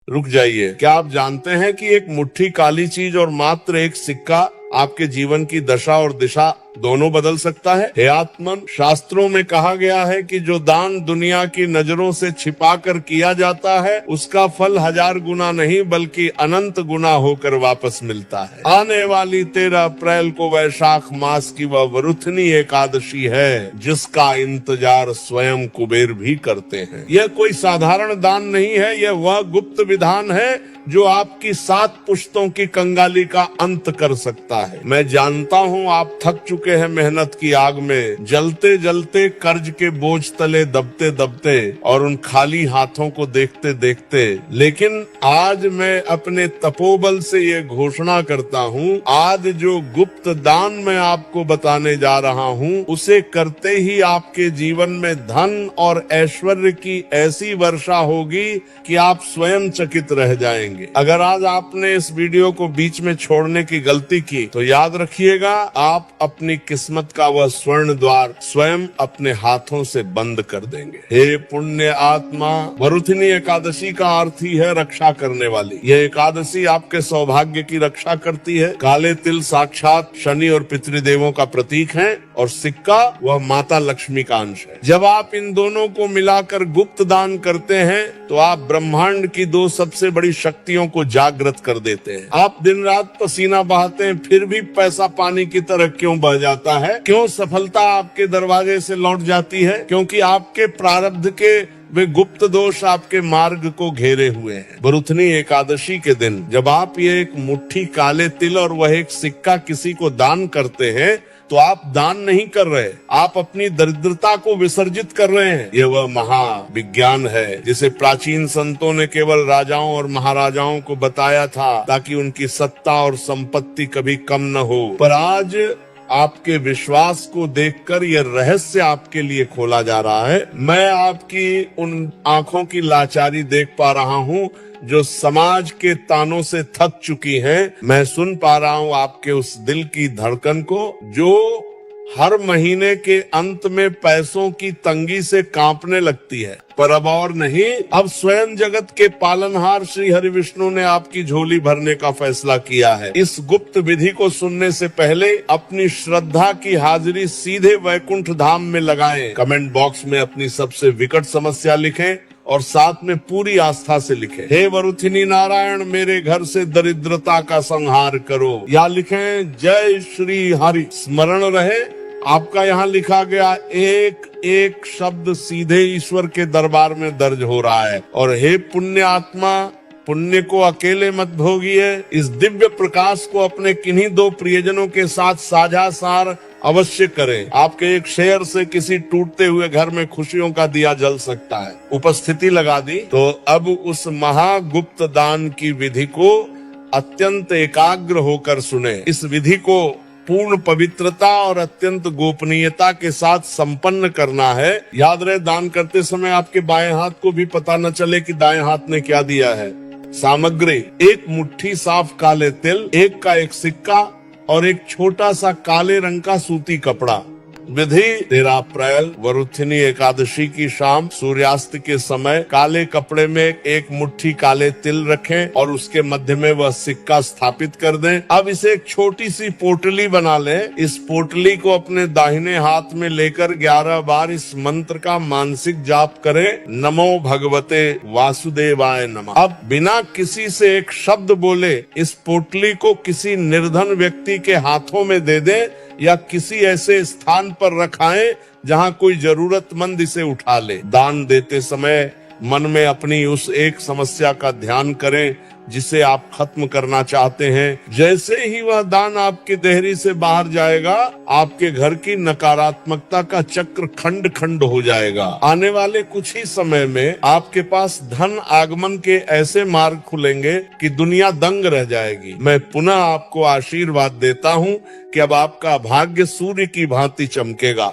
रुक जाइए, क्या आप जानते हैं कि एक मुट्ठी काली चीज और मात्र एक सिक्का आपके जीवन की दशा और दिशा दोनों बदल सकता है? हे आत्मन, शास्त्रों में कहा गया है कि जो दान दुनिया की नजरों से छिपा कर किया जाता है उसका फल 1000 गुना नहीं बल्कि अनंत गुना होकर वापस मिलता है। आने वाली 13 अप्रैल को वैशाख मास की वह वरुथनी एकादशी है जिसका इंतजार स्वयं कुबेर भी करते हैं। यह कोई साधारण दान नहीं है, यह वह गुप्त विधान है जो आपकी 7 पुश्तों की कंगाली का अंत कर सकता है। मैं जानता हूँ आप थक चुके हैं मेहनत की आग में, जलते जलते कर्ज के बोझ तले दबते दबते और उन खाली हाथों को देखते देखते, लेकिन आज मैं अपने तपोबल से ये घोषणा करता हूँ, आज जो गुप्त दान मैं आपको बताने जा रहा हूँ उसे करते ही आपके जीवन में धन और ऐश्वर्य की ऐसी वर्षा होगी कि आप स्वयं चकित रह जाएंगे। अगर आज आपने इस वीडियो को बीच में छोड़ने की गलती की तो याद रखिएगा, आप अपनी किस्मत का वह स्वर्ण द्वार स्वयं अपने हाथों से बंद कर देंगे। हे पुण्य आत्मा, वरुथनी एकादशी का अर्थ ही है रक्षा करने वाली। यह एकादशी आपके सौभाग्य की रक्षा करती है। काले तिल साक्षात शनि और पितृदेवों का प्रतीक है और सिक्का वह माता लक्ष्मी का अंश है। जब आप इन दोनों को मिलाकर गुप्त दान करते हैं तो आप ब्रह्मांड की 2 सबसे बड़ी शक्तियों को जागृत कर देते हैं। आप दिन रात पसीना बहाते हैं फिर भी पैसा पानी की तरह क्यों बह जाता है? क्यों सफलता आपके दरवाजे से लौट जाती है? क्योंकि आपके प्रारब्ध के वे गुप्त दोष आपके मार्ग को घेरे हुए हैं। वरुथनी एकादशी के दिन जब आप ये एक मुट्ठी काले तिल और वह एक सिक्का किसी को दान करते हैं तो आप दान नहीं कर रहे, आप अपनी दरिद्रता को विसर्जित कर रहे हैं। यह वह महाविज्ञान है जिसे प्राचीन संतों ने केवल राजाओं और महाराजाओं को बताया था ताकि उनकी सत्ता और संपत्ति कभी कम न हो। पर आज आपके विश्वास को देखकर यह रहस्य आपके लिए खोला जा रहा है। मैं आपकी उन आंखों की लाचारी देख पा रहा हूँ जो समाज के तानों से थक चुकी हैं। मैं सुन पा रहा हूँ आपके उस दिल की धड़कन को जो हर महीने के अंत में पैसों की तंगी से कांपने लगती है। पर अब और नहीं, अब स्वयं जगत के पालनहार श्री हरि विष्णु ने आपकी झोली भरने का फैसला किया है। इस गुप्त विधि को सुनने से पहले अपनी श्रद्धा की हाजिरी सीधे वैकुंठ धाम में लगाएं। कमेंट बॉक्स में अपनी सबसे विकट समस्या लिखें और साथ में पूरी आस्था से लिखें, हे वरुथिनी नारायण मेरे घर से दरिद्रता का संहार करो, या लिखें जय श्री हरि। स्मरण रहे आपका यहाँ लिखा गया एक एक शब्द सीधे ईश्वर के दरबार में दर्ज हो रहा है। और हे पुण्य आत्मा, पुण्य को अकेले मत भोगिए, इस दिव्य प्रकाश को अपने किन्हीं 2 प्रियजनों के साथ साझा सार अवश्य करें। आपके एक शेयर से किसी टूटते हुए घर में खुशियों का दिया जल सकता है। उपस्थिति लगा दी तो अब उस महागुप्त दान की विधि को अत्यंत एकाग्र होकर सुने। इस विधि को पूर्ण पवित्रता और अत्यंत गोपनीयता के साथ संपन्न करना है। याद रहे, दान करते समय आपके बाएं हाथ को भी पता न चले कि दाएं हाथ ने क्या दिया है। सामग्री: 1 मुट्ठी साफ काले तिल, 1 का 1 सिक्का और 1 छोटा सा काले रंग का सूती कपड़ा। विधि: 13 अप्रैल वरुथनी एकादशी की शाम सूर्यास्त के समय काले कपड़े में 1 मुट्ठी काले तिल रखें और उसके मध्य में वह सिक्का स्थापित कर दें। अब इसे एक छोटी सी पोटली बना लें। इस पोटली को अपने दाहिने हाथ में लेकर 11 बार इस मंत्र का मानसिक जाप करें, नमो भगवते वासुदेवाय नमः। अब बिना किसी से एक शब्द बोले इस पोटली को किसी निर्धन व्यक्ति के हाथों में दे दें या किसी ऐसे स्थान पर रखाएं जहां कोई जरूरतमंद इसे उठा ले। दान देते समय मन में अपनी उस एक समस्या का ध्यान करें जिसे आप खत्म करना चाहते हैं। जैसे ही वह दान आपकी देहरी से बाहर जाएगा, आपके घर की नकारात्मकता का चक्र खंड खंड हो जाएगा। आने वाले कुछ ही समय में आपके पास धन आगमन के ऐसे मार्ग खुलेंगे कि दुनिया दंग रह जाएगी। मैं पुनः आपको आशीर्वाद देता हूँ कि अब आपका भाग्य सूर्य की भांति चमकेगा।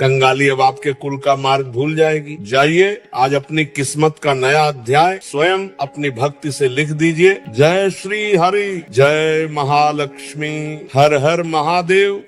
कंगाली अब आपके कुल का मार्ग भूल जाएगी। जाइए आज अपनी किस्मत का नया अध्याय स्वयं अपनी भक्ति से लिख दीजिए। जय श्री हरि, जय महालक्ष्मी, हर हर महादेव।